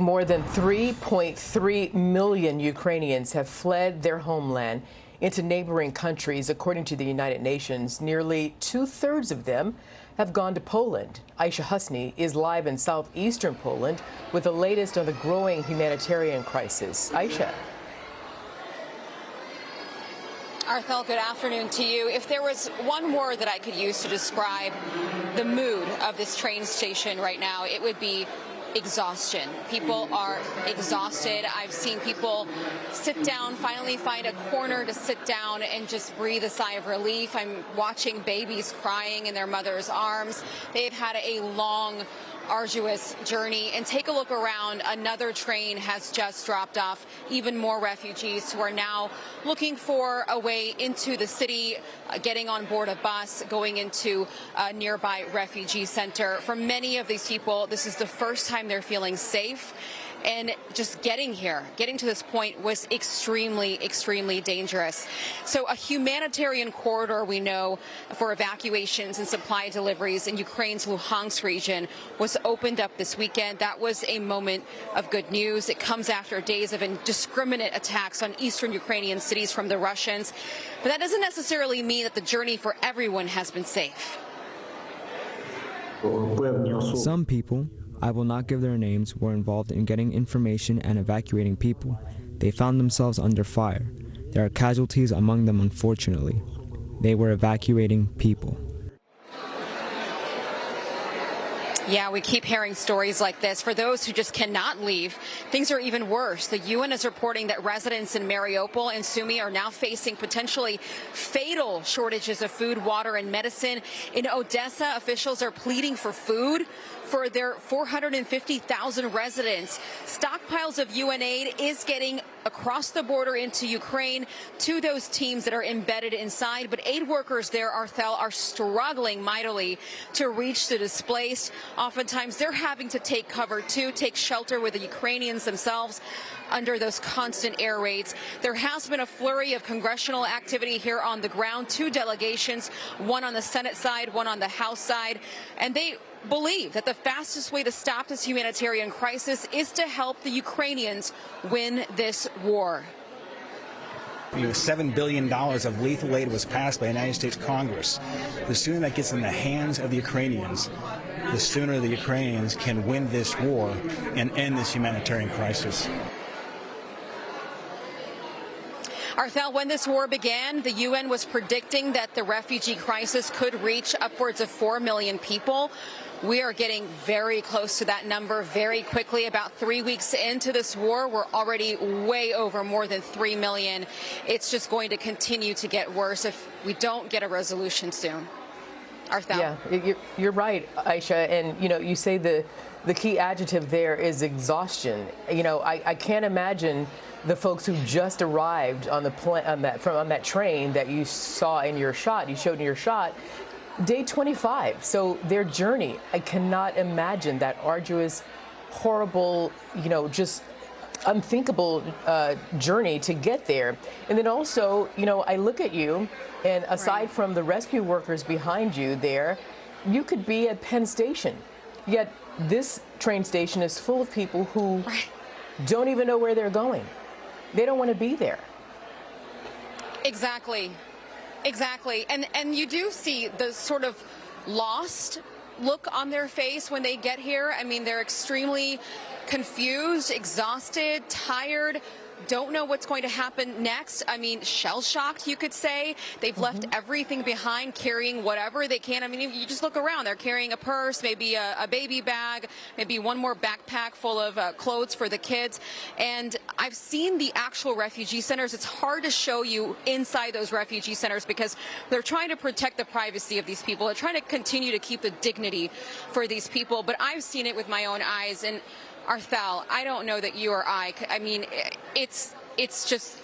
More than 3.3 million Ukrainians have fled their homeland into neighboring countries, according to the United Nations. Nearly two-thirds of them have gone to Poland. Aishah Hasni is live in southeastern Poland with the latest on the growing humanitarian crisis. Aishah. Arthel, good afternoon to you. If there was one word that I could use to describe the mood of this train station right now, it would be exhaustion. People are exhausted. I've seen people sit down, finally find a corner to sit down and just breathe a sigh of relief. I'm watching babies crying in their mother's arms. They've had a long, arduous journey. And take a look around. Another train has just dropped off even more refugees who are now looking for a way into the city, getting on board a bus, going into a nearby refugee center. For many of these people, this is the first time they're feeling safe. And just getting here, getting to this point was extremely, extremely dangerous. So a humanitarian corridor, we know, for evacuations and supply deliveries in Ukraine's Luhansk region was opened up this weekend. That was a moment of good news. It comes after days of indiscriminate attacks on eastern Ukrainian cities from the Russians. But that doesn't necessarily mean that the journey for everyone has been safe. Some people, I will not give their names, were involved in getting information and evacuating people. They found themselves under fire. There are casualties among them, unfortunately. They were evacuating people. Yeah, we keep hearing stories like this. For those who just cannot leave, things are even worse. The UN is reporting that residents in Mariupol and Sumy are now facing potentially fatal shortages of food, water, and medicine. In Odessa, officials are pleading for food for their 450,000 residents. Stockpiles of UN aid is getting across the border into Ukraine to those teams that are embedded inside. But aid workers there, Arthel, are struggling mightily to reach the displaced. Oftentimes, they're having to take cover, too, take shelter with the Ukrainians themselves under those constant air raids. There has been a flurry of congressional activity here on the ground. Two delegations, one on the Senate side, one on the House side. And they believe that the fastest way to stop this humanitarian crisis is to help the Ukrainians win this war. $7 billion of lethal aid was passed by the United States Congress. The sooner that gets in the hands of the Ukrainians, the sooner the Ukrainians can win this war and end this humanitarian crisis. Arthel, when this war began, the UN was predicting that the refugee crisis could reach upwards of 4 million people. We are getting very close to that number very quickly. About 3 weeks into this war, we're already way over more than 3 million. It's just going to continue to get worse if we don't get a resolution soon. Arthel. Yeah, you're right, Aishah. And, you say the key adjective there is exhaustion. I can't imagine the folks who just arrived on that train that you saw in your shot, you showed in your shot, day 25. So their journey, I cannot imagine that arduous, horrible, just unthinkable journey to get there. And then also, I look at you, and aside from the rescue workers behind you there, you could be at Penn Station. Yet this train station is full of people who don't even know where they're going. They don't want to be there. Exactly. Exactly. And you do see the sort of lost look on their face when they get here. I mean, they're extremely confused, exhausted, tired, don't know what's going to happen next. I mean, shell-shocked, you could say. They've left everything behind, carrying whatever they can. I mean, you just look around. They're carrying a purse, maybe a baby bag, maybe one more backpack full of clothes for the kids. And I've seen the actual refugee centers. It's hard to show you inside those refugee centers because they're trying to protect the privacy of these people. They're trying to continue to keep the dignity for these people. But I've seen it with my own eyes. And Arthel, I don't know that you or I mean, it's just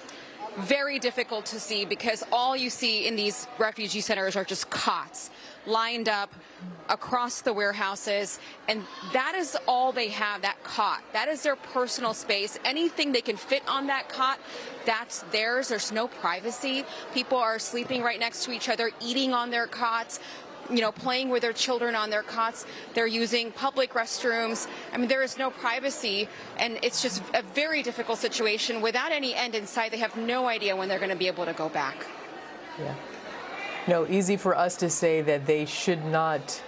very difficult to see because all you see in these refugee centers are just cots lined up across the warehouses, and that is all they have, that cot. That is their personal space. Anything they can fit on that cot, that's theirs. There's no privacy. People are sleeping right next to each other, eating on their cots. playing with their children on their cots. They're using public restrooms. I mean, there is no privacy, and it's just a very difficult situation without any end in sight. They have no idea when they're going to be able to go back. Yeah. No, easy for us to say that they should not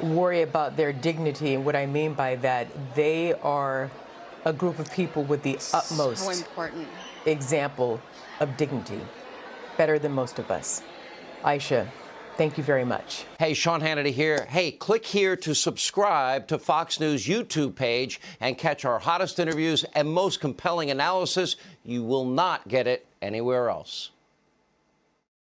worry about their dignity. And what I mean by that, they are a group of people with the utmost so important example of dignity, better than most of us. Aishah, thank you very much. Hey, Sean Hannity here. Hey, click here to subscribe to Fox News YouTube page and catch our hottest interviews and most compelling analysis. You will not get it anywhere else.